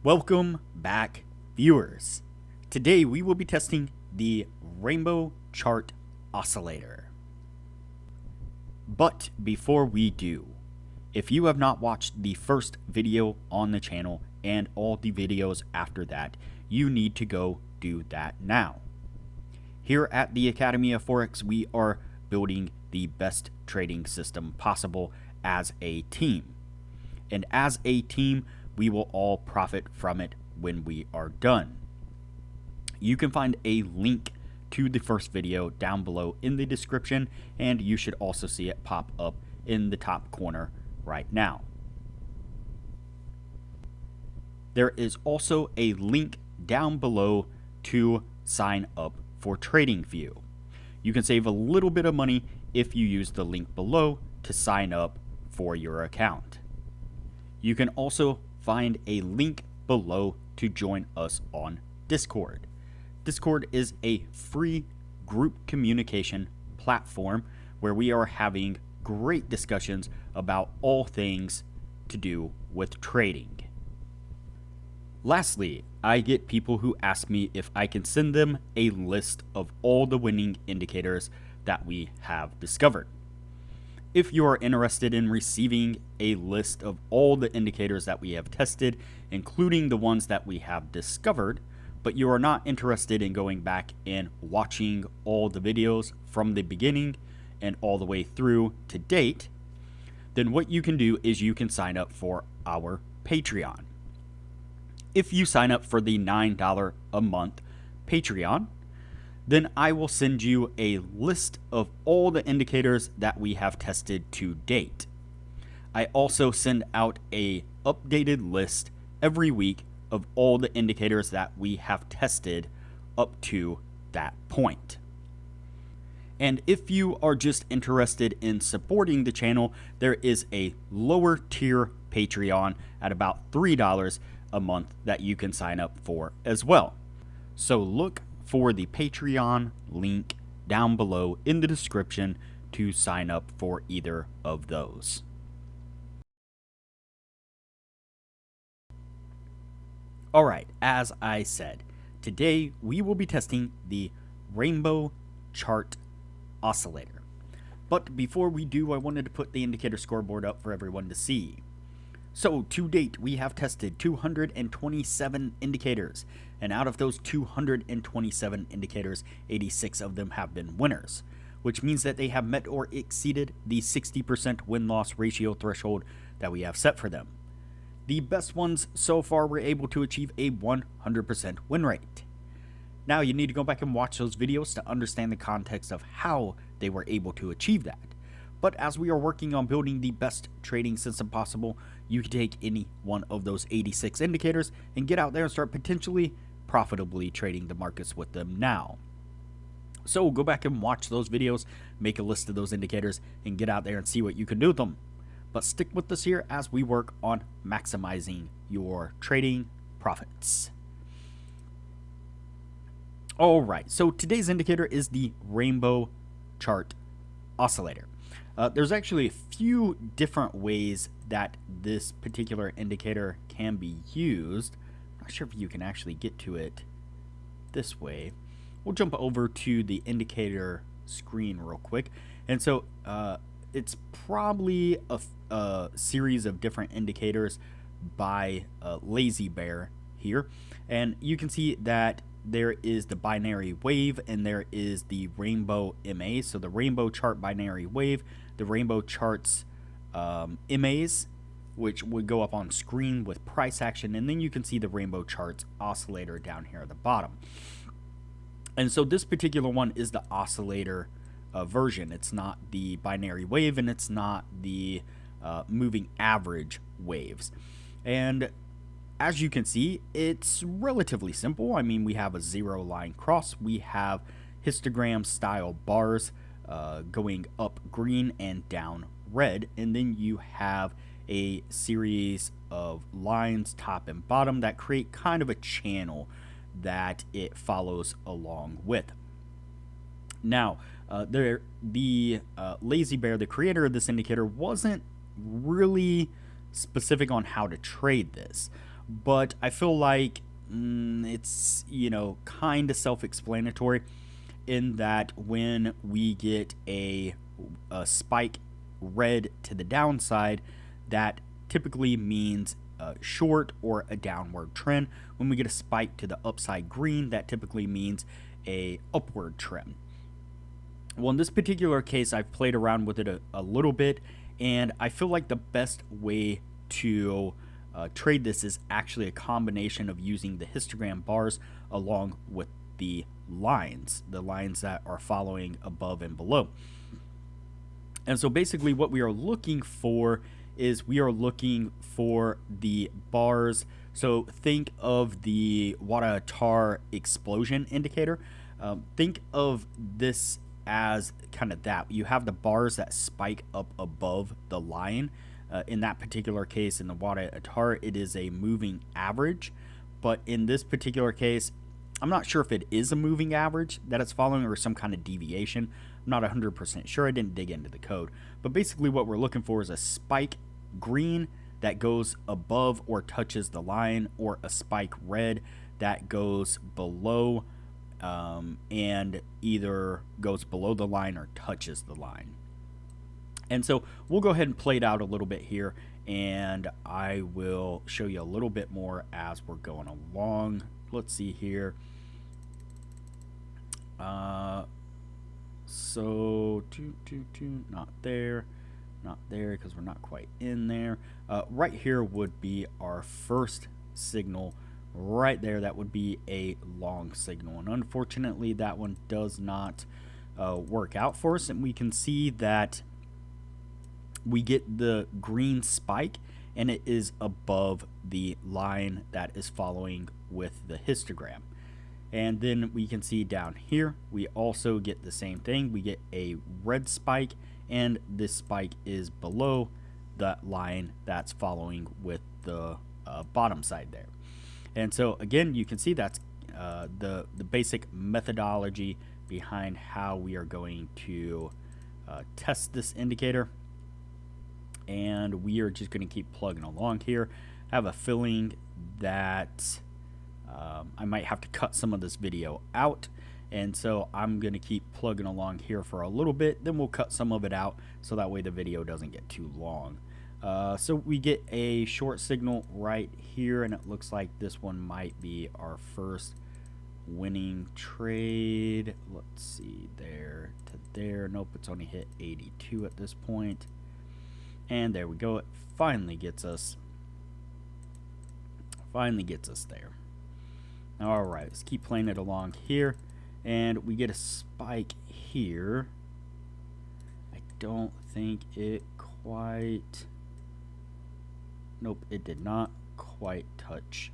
Welcome back, viewers. Today we will be testing the Rainbow Chart Oscillator. But before we do, if you have not watched the first video on the channel and all the videos after that, you need to go do that now. Here at the Academy of Forex, we are building the best trading system possible as a team. And as a team, we will all profit from it when we are done. You can find a link to the first video down below in the description, and you should also see it pop up in the top corner right now. There is also a link down below to sign up for TradingView. You can save a little bit of money if you use the link below to sign up for your account. You can also find a link below to join us on Discord. Discord is a free group communication platform where we are having great discussions about all things to do with trading. Lastly, I get people who ask me if I can send them a list of all the winning indicators that we have discovered. If you are interested in receiving a list of all the indicators that we have tested, including the ones that we have discovered, but you are not interested in going back and watching all the videos from the beginning and all the way through to date, then what you can do is you can sign up for our Patreon. If you sign up for the $9 a month Patreon, then I will send you a list of all the indicators that we have tested to date. I also send out a updated list every week of all the indicators that we have tested up to that point. And if you are just interested in supporting the channel, there is a lower tier Patreon at about $3 a month that you can sign up for as well. So look for the Patreon link down below in the description to sign up for either of those. Alright, as I said, today we will be testing the Rainbow Chart Oscillator. But before we do, I wanted to put the indicator scoreboard up for everyone to see. So, to date, we have tested 227 indicators, and out of those 227 indicators, 86 of them have been winners, which means that they have met or exceeded the 60% win-loss ratio threshold that we have set for them. The best ones so far were able to achieve a 100% win rate. Now, you need to go back and watch those videos to understand the context of how they were able to achieve that. But as we are working on building the best trading system possible, you can take any one of those 86 indicators and get out there and start potentially profitably trading the markets with them now. So go back and watch those videos, make a list of those indicators, and get out there and see what you can do with them. But stick with us here as we work on maximizing your trading profits. Alright, so today's indicator is the Rainbow Chart Oscillator. There's actually a few different ways that this particular indicator can be used. I'm not sure if you can actually get to it this way. We'll jump over to the indicator screen real quick. And so it's probably a series of different indicators by Lazy Bear here. And you can see that there is the binary wave and there is the rainbow MA. So the rainbow chart binary wave, the rainbow charts MAs, which would go up on screen with price action, and then you can see the rainbow charts oscillator down here at the bottom. And so this particular one is the oscillator version. It's not the binary wave and it's not the moving average waves. And as you can see, it's relatively simple. I mean, we have a zero line cross. We have histogram style bars going up green and down red. And then you have a series of lines top and bottom that create kind of a channel that it follows along with. Now, the Lazy Bear, the creator of this indicator, wasn't really specific on how to trade this. but I feel like it's, you know, kind of self-explanatory in that when we get a spike red to the downside, that typically means a short or a downward trend. When we get a spike to the upside green, that typically means a upward trend. Well, in this particular case, I've played around with it a little bit, and I feel like the best way to trade this is actually a combination of using the histogram bars along with the lines that are following above and below. And so basically what we are looking for is we are looking for the bars. So think of the Wada explosion indicator. Think of this as kind of that. You have the bars that spike up above the line. In that particular case, in the Wada, it is a moving average. But in this particular case, I'm not sure if it is a moving average that it's following or some kind of deviation. I'm not 100% sure. I didn't dig into the code. But basically what we're looking for is a spike green that goes above or touches the line, or a spike red that goes below and either goes below the line or touches the line. And so we'll go ahead and play it out a little bit here, and I will show you a little bit more as we're going along. Let's see here. So not there because we're not quite in there. Right here would be our first signal right there. That would be a long signal, and unfortunately that one does not work out for us, and we can see that we get the green spike and it is above the line that is following with the histogram. And then we can see down here we also get the same thing. We get a red spike, and this spike is below that line that's following with the bottom side there. And so again, you can see that's the basic methodology behind how we are going to test this indicator. And we are just going to keep plugging along here. I have a feeling that I might have to cut some of this video out, and so I'm going to keep plugging along here for a little bit, then we'll cut some of it out so that way the video doesn't get too long. So we get a short signal right here, and it looks like this one might be our first winning trade. Let's see, there to there. Nope, it's only hit 82 at this point. And there we go. It finally gets us there. All right, let's keep playing it along here, and we get a spike here. I don't think it quite, nope, it did not quite touch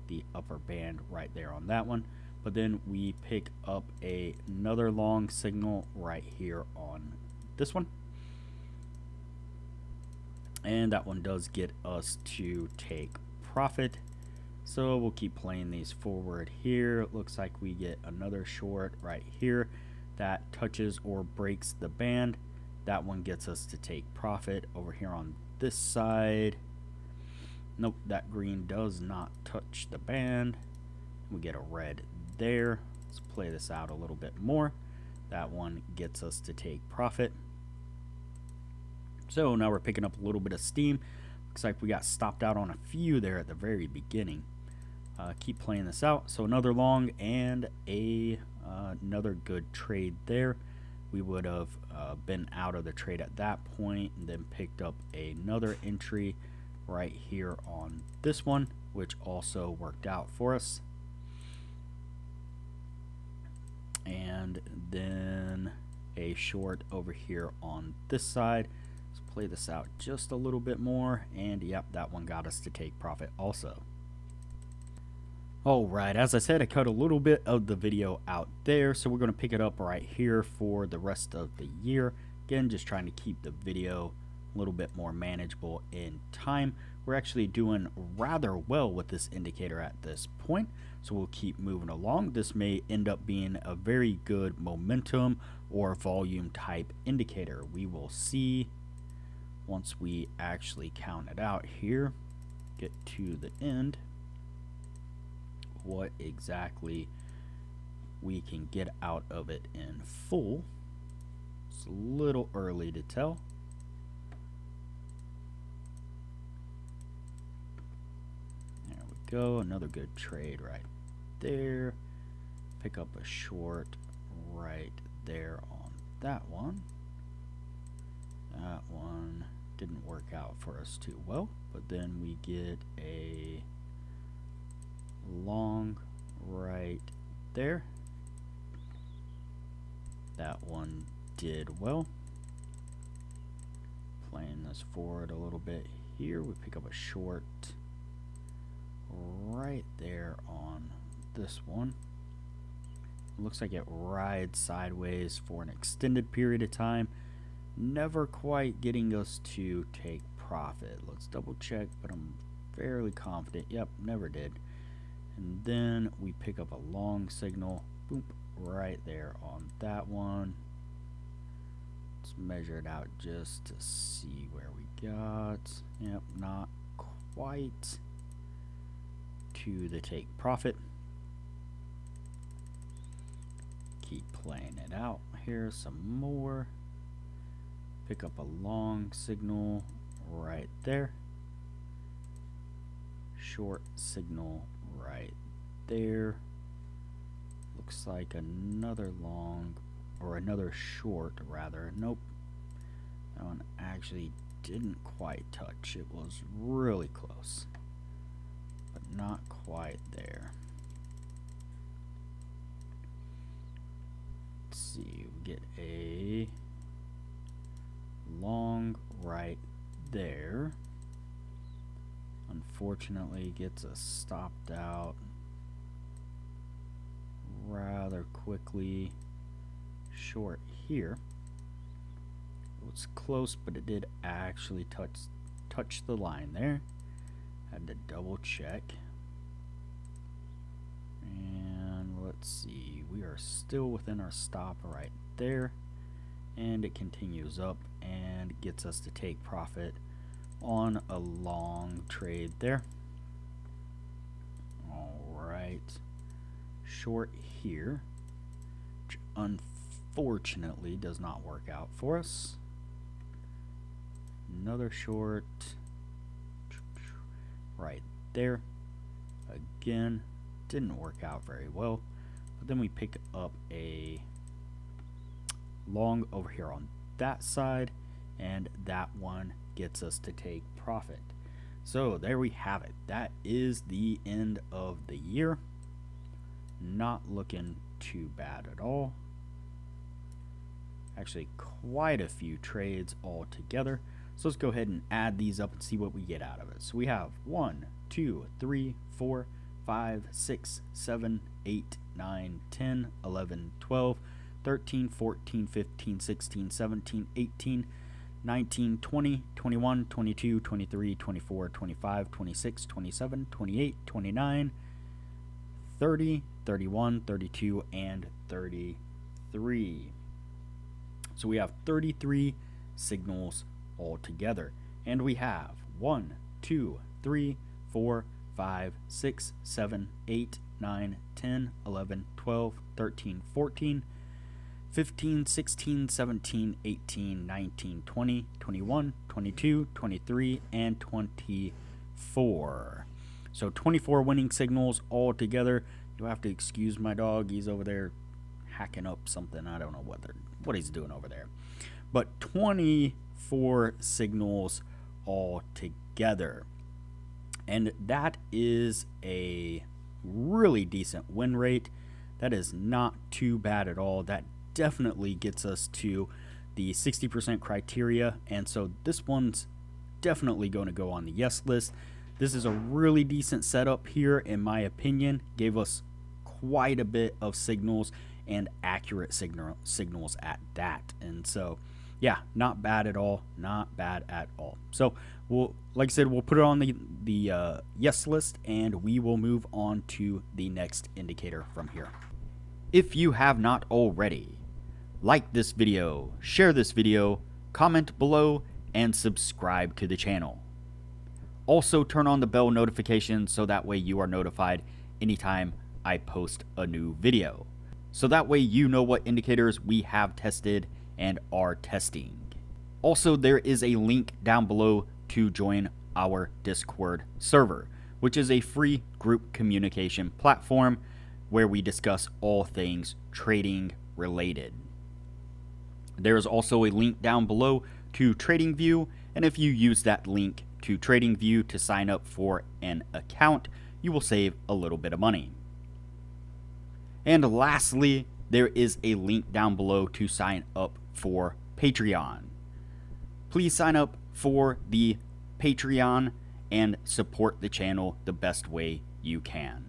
the upper band right there on that one. But then we pick up another long signal right here on this one, and that one does get us to take profit. So we'll keep playing these forward here. It looks like we get another short right here that touches or breaks the band. That one gets us to take profit. Over here on this side, nope, that green does not touch the band. We get a red there. Let's play this out a little bit more. That one gets us to take profit. So now we're picking up a little bit of steam. Looks like we got stopped out on a few there at the very beginning. Keep playing this out. So another long and another good trade there. We would have been out of the trade at that point, and then picked up another entry right here on this one, which also worked out for us. And then a short over here on this side. Let's play this out just a little bit more, and yep, that one got us to take profit also. Alright, as I said, I cut a little bit of the video out there, so we're going to pick it up right here for the rest of the year. Again, just trying to keep the video a little bit more manageable in time. We're actually doing rather well with this indicator at this point, so we'll keep moving along. This may end up being a very good momentum or volume type indicator. We will see once we actually count it out here, get to the end. what exactly we can get out of it in full. It's a little early to tell. There we go, another good trade right there. Pick up a short right there on that one. That one didn't work out for us too well, but then we get a long right there. That one did well. Playing this forward a little bit here, we pick up a short right there on this one. Looks like it rides sideways for an extended period of time, never quite getting us to take profit. Let's double check, but I'm fairly confident. Yep, never did. And then we pick up a long signal, boop, right there on that one. Let's measure it out just to see where we got. Yep, not quite to the take profit. Keep playing it out here some more. Pick up a long signal right there. Short signal right there. Looks like another long, or another short rather. Nope. That one actually didn't quite touch. It was really close, but not quite there. Let's see, we get a long right there. Unfortunately, gets us stopped out rather quickly. Short here. It was close, but it did actually touch the line there. Had to double check. And let's see, we are still within our stop right there, and it continues up and gets us to take profit on a long trade there. Alright, short here, which unfortunately does not work out for us. Another short right there. Again, didn't work out very well, but then we pick up a long over here on that side, and that one gets us to take profit. So there we have it. That is the end of the year. Not looking too bad at all. Actually, quite a few trades all together. So let's go ahead and add these up and see what we get out of it. So we have 1, 2, 3, 4, 5, 6, 7, 8, 9, 10, 11, 12, 13, 14, 15, 16, 17, 18, 19, 20, 21, 22, 23, 24, 25, 26, 27, 28, 29, 30, 31, 32, and 33. So we have 33 signals altogether. And we have 1, 2, 3, 4, 5, 6, 7, 8, 9, 10, 11, 12, 13, 14, 15, 16, 17, 18, 19, 20, 21, 22, 23, and 24. So 24 winning signals all together. You'll have to excuse my dog. He's over there hacking up something. I don't know what he's doing over there. But 24 signals all together. And that is a really decent win rate. That is not too bad at all. That definitely gets us to the 60% criteria, and so this one's definitely going to go on the yes list. This is a really decent setup here, in my opinion. Gave us quite a bit of signals, and accurate signals at that. And so yeah, not bad at all. Not bad at all. So we'll, like I said, we'll put it on the yes list, and we will move on to the next indicator from here. If you have not already, like this video, share this video, comment below, and subscribe to the channel. Also turn on the bell notification so that way you are notified anytime I post a new video. So that way you know what indicators we have tested and are testing. Also, there is a link down below to join our Discord server, which is a free group communication platform where we discuss all things trading related. There is also a link down below to TradingView, and if you use that link to TradingView to sign up for an account, you will save a little bit of money. And lastly, there is a link down below to sign up for Patreon. Please sign up for the Patreon and support the channel the best way you can.